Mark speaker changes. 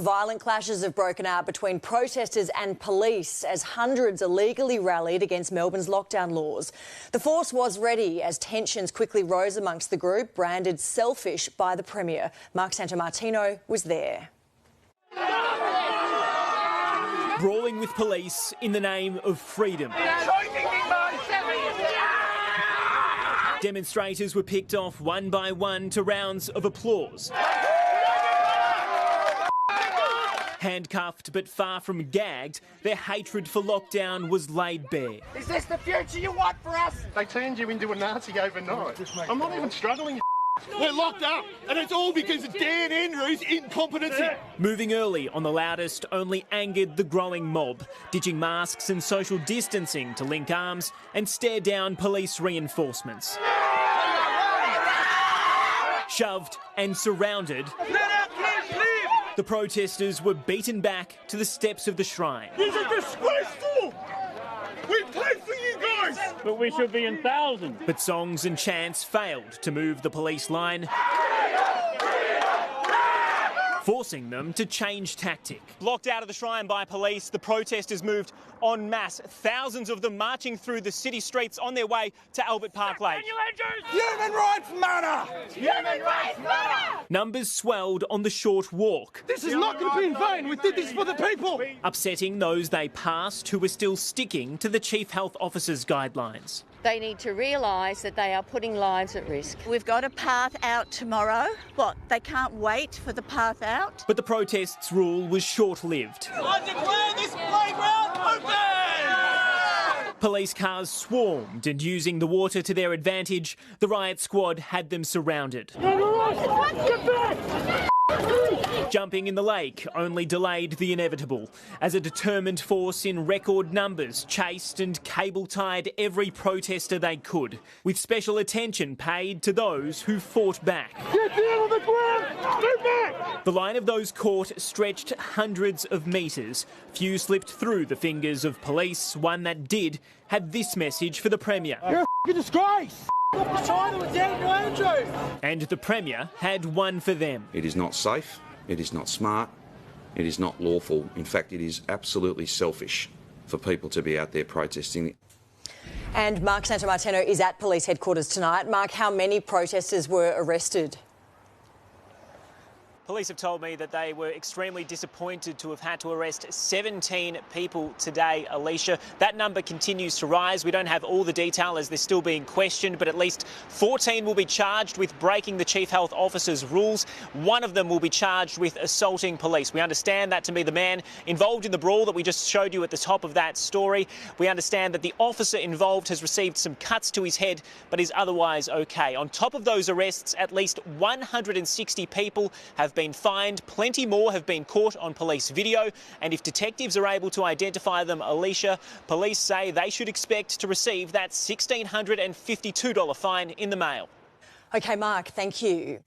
Speaker 1: Violent clashes have broken out between protesters and police as hundreds illegally rallied against Melbourne's lockdown laws. The force was ready as tensions quickly rose amongst the group, branded selfish by the Premier. Mark Santomartino was there.
Speaker 2: Brawling with police in the name of freedom. Demonstrators were picked off one by one to rounds of applause. Handcuffed but far from gagged, their hatred for lockdown was laid bare.
Speaker 3: Is this the future you want for us?
Speaker 4: They turned you into a Nazi overnight. I'm not even struggling. We're locked up, and it's all because of Dan Andrews' incompetency.
Speaker 2: Moving early on the loudest only angered the growing mob, ditching masks and social distancing to link arms and stare down police reinforcements. Shoved and surrounded, the protesters were beaten back to the steps of the shrine.
Speaker 4: This is disgraceful! We played for you guys!
Speaker 5: But we should be in thousands.
Speaker 2: But songs and chants failed to move the police line, forcing them to change tactic.
Speaker 6: Blocked out of the shrine by police, the protesters moved en masse, thousands of them marching through the city streets on their way to Albert Park Lake.
Speaker 3: Human rights matter! Human rights matter!
Speaker 2: Numbers swelled on the short walk,
Speaker 4: This is not going to be in vain. We did this for the people.
Speaker 2: upsetting those they passed who were still sticking to the Chief Health Officer's guidelines.
Speaker 7: They need to realise that they are putting lives at risk.
Speaker 8: We've got a path out tomorrow. What, they can't wait for the path out?
Speaker 2: But the protests' rule was short-lived.
Speaker 3: I declare this playground open!
Speaker 2: Police cars swarmed, and using the water to their advantage, the riot squad had them surrounded. Jumping in the lake only delayed the inevitable, as a determined force in record numbers chased and cable-tied every protester they could, with special attention paid to those who fought back.
Speaker 4: Get down on the ground! Move back!
Speaker 2: The line of those caught stretched hundreds of metres. Few slipped through the fingers of police. One that did had this message for the Premier.
Speaker 4: You're a disgrace!
Speaker 2: And the Premier had one for them.
Speaker 9: It is not safe, it is not smart, it is not lawful. In fact, it is absolutely selfish for people to be out there protesting.
Speaker 1: And Mark Santomartino is at police headquarters tonight. Mark, how many protesters were arrested?
Speaker 6: Police have told me that they were extremely disappointed to have had to arrest 17 people today, Alicia. That number continues to rise. We don't have all the detail as they're still being questioned, but at least 14 will be charged with breaking the Chief Health Officer's rules. One of them will be charged with assaulting police. We understand that to be the man involved in the brawl that we just showed you at the top of that story. We understand that the officer involved has received some cuts to his head, but is otherwise okay. On top of those arrests, at least 160 people have been fined. Plenty more have been caught on police video, and if detectives are able to identify them, Alicia, police say they should expect to receive that $1,652 fine in the mail.
Speaker 1: OK, Mark, thank you.